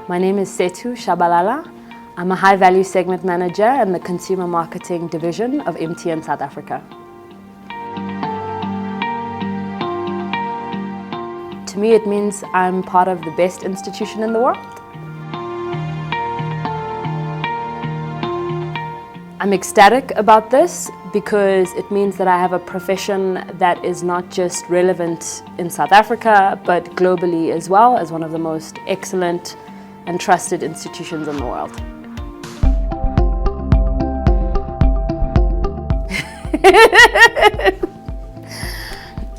My name is Sethu Tshabalala. I'm a high-value segment manager in the consumer marketing division of MTN South Africa. To me, it means I'm part of the best institution in the world. I'm ecstatic about this because it means that I have a profession that is not just relevant in South Africa, but globally as well, as one of the most excellent and trusted institutions in the world.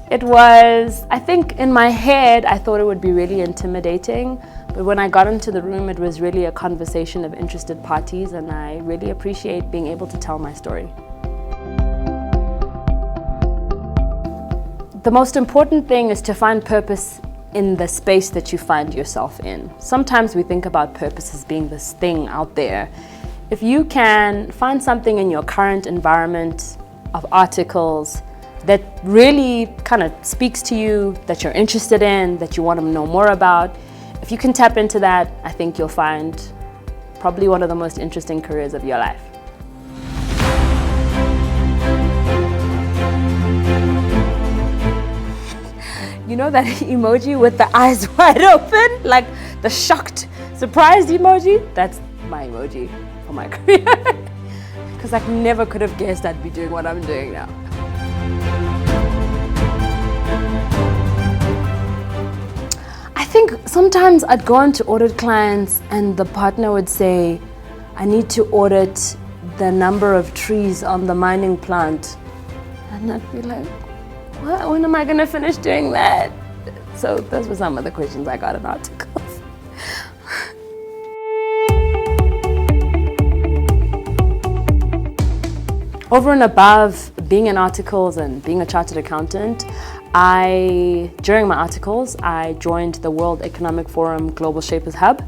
It was, I think in my head, I thought it would be really intimidating, but when I got into the room, it was really a conversation of interested parties, and I really appreciate being able to tell my story. The most important thing is to find purpose in the space that you find yourself in. Sometimes we think about purpose as being this thing out there. If you can find something in your current environment of articles that really kind of speaks to you, that you're interested in, that you want to know more about, if you can tap into that, I think you'll find probably one of the most interesting careers of your life. You know that emoji with the eyes wide open? Like the shocked, surprised emoji? That's my emoji for my career. Because I never could have guessed I'd be doing what I'm doing now. I think sometimes I'd go on to audit clients and the partner would say, I need to audit the number of trees on the mining plant. And I'd be like, what? When am I going to finish doing that? So those were some of the questions I got in articles. Over and above being in articles and being a chartered accountant, during my articles, I joined the World Economic Forum Global Shapers Hub.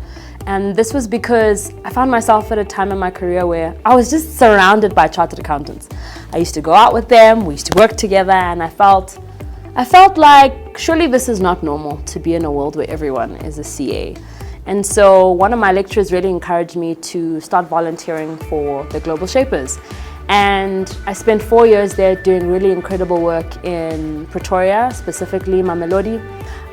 And this was because I found myself at a time in my career where I was just surrounded by chartered accountants. I used to go out with them, we used to work together, and I felt like surely this is not normal to be in a world where everyone is a CA. And so one of my lecturers really encouraged me to start volunteering for the Global Shapers. And I spent 4 years there doing really incredible work in Pretoria, specifically Mamelodi.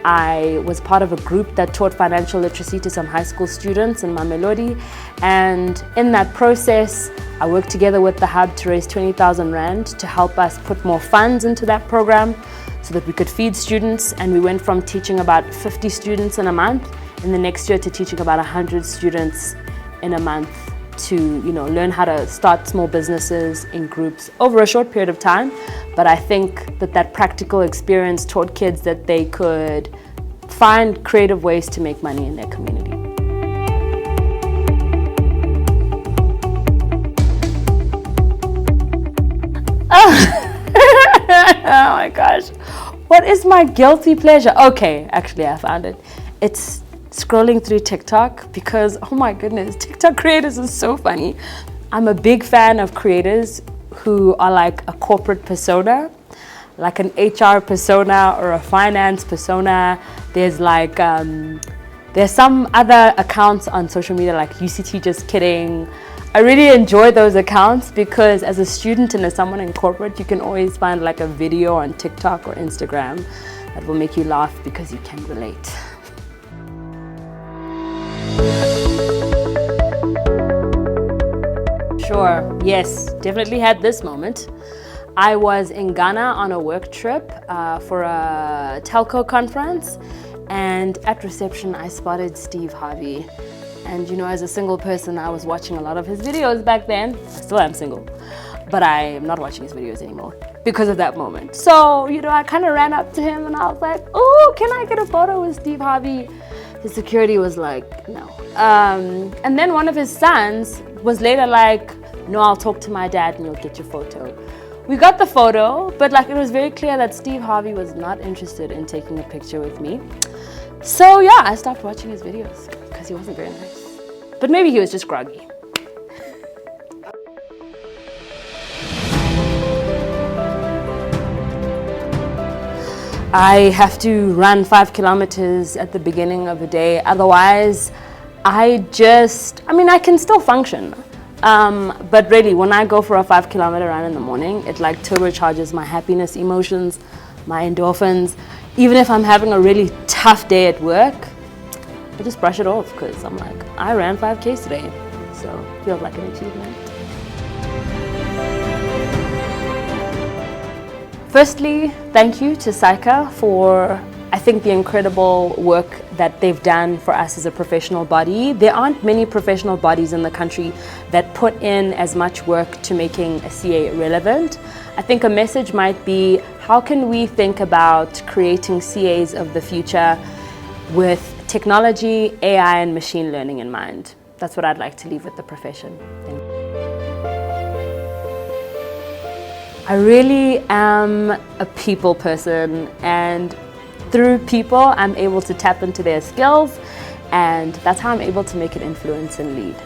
I was part of a group that taught financial literacy to some high school students in Mamelodi. And in that process, I worked together with the hub to raise 20,000 Rand to help us put more funds into that program so that we could feed students. And we went from teaching about 50 students in a month in the next year to teaching about 100 students in a month to learn how to start small businesses in groups over a short period of time. But I think that practical experience taught kids that they could find creative ways to make money in their community. Oh my gosh, what is my guilty pleasure? Okay, actually I found it. It's scrolling through TikTok because, oh my goodness, TikTok creators are so funny. I'm a big fan of creators who are like a corporate persona, like an HR persona or a finance persona. There's like, there's some other accounts on social media like UCT Just Kidding. I really enjoy those accounts because as a student and as someone in corporate, you can always find like a video on TikTok or Instagram that will make you laugh because you can relate. Sure, yes, definitely had this moment. I was in Ghana on a work trip for a telco conference, and at reception I spotted Steve Harvey. And as a single person, I was watching a lot of his videos back then. I still am single, but I am not watching his videos anymore because of that moment. So, I kind of ran up to him and I was like, oh, can I get a photo with Steve Harvey? His security was like, no. And then one of his sons was later like, no, I'll talk to my dad and you'll get your photo. We got the photo, but it was very clear that Steve Harvey was not interested in taking a picture with me. So yeah, I stopped watching his videos because he wasn't very nice. But maybe he was just groggy. I have to run 5 kilometers at the beginning of the day. Otherwise, I can still function. But really, when I go for a 5-kilometer run in the morning, it like turbocharges my happiness emotions, my endorphins. Even if I'm having a really tough day at work, I just brush it off because I'm like, I ran 5Ks today. So it feels like an achievement. Firstly, thank you to Saika for, I think, the incredible work that they've done for us as a professional body. There aren't many professional bodies in the country that put in as much work to making a CA relevant. I think a message might be, how can we think about creating CAs of the future with technology, AI, and machine learning in mind? That's what I'd like to leave with the profession. Thank you. I really am a people person, and through people, I'm able to tap into their skills, and that's how I'm able to make an influence and lead.